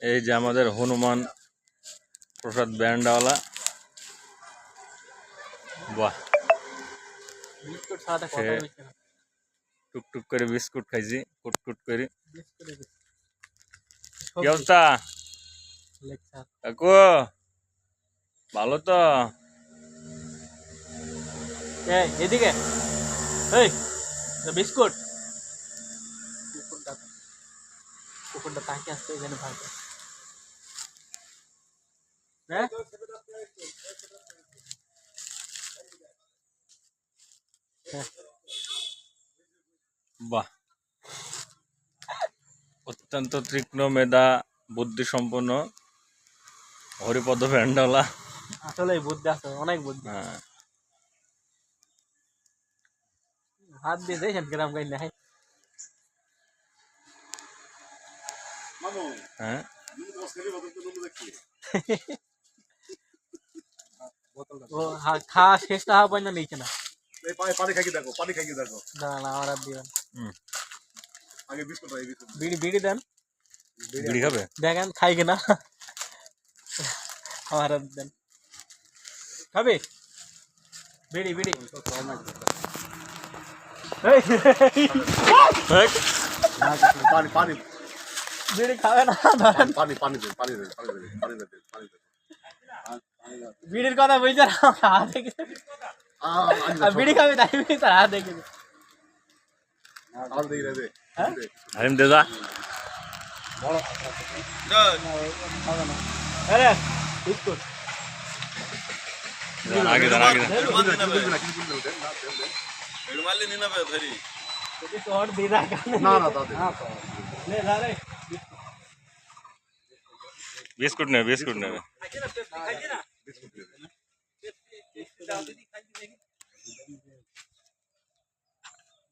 এই যে আমাদের হনুমান প্রসাদ ব্যান্ডওয়ালা। বাহ, টুকটুক করে বিস্কুট খাইছি, কুটকুট করে। কি অবস্থা কাকু, ভালো তো? এদিকে বিস্কুট কুকুরটা তাকে আসতে এখানে ভাই। বাহ, অত্যন্ত তীক্ষ্ণ মেধা বুদ্ধি সম্পন্ন হরিপদ ব্যান্ডওয়ালা। আসলে বুদ্ধি আছে, অনেক বুদ্ধি। হ্যাঁ, হাত দিয়ে দেখেন গ্রাম গাই নাই। হ্যাঁ, খাওয়া শেষটা হওয়া পর্যন্ত নিচ্ছে না। পানি খাইয়ে দেখো, পানি খাইয়ে দেখো। না না, আমার আর দিবেন। আগে বিস্কুট খাই, বিস্কুট। বিড়ি দেন। বিড়ি খাবে? দেখেন খাই কিনা। আমার আর দেন। খাবে বিড়ি? পানি পানি বিড়ি খাবে না? পানি পানি দে, পানি দে, পানি দে, পানি দে, পানি দে। বিড়ির কথা বুঝছে না, হাত দেখে বিড়ি খাবে তাই তার হাত দেখে। আর দেই রে দে। হারিম দে যা। আরে বিস্কুট আগে দেন, আগে দেন। না না দাদা। বিস্কুট নেবে, বিস্কুট নেবে। বিস্কুট দে।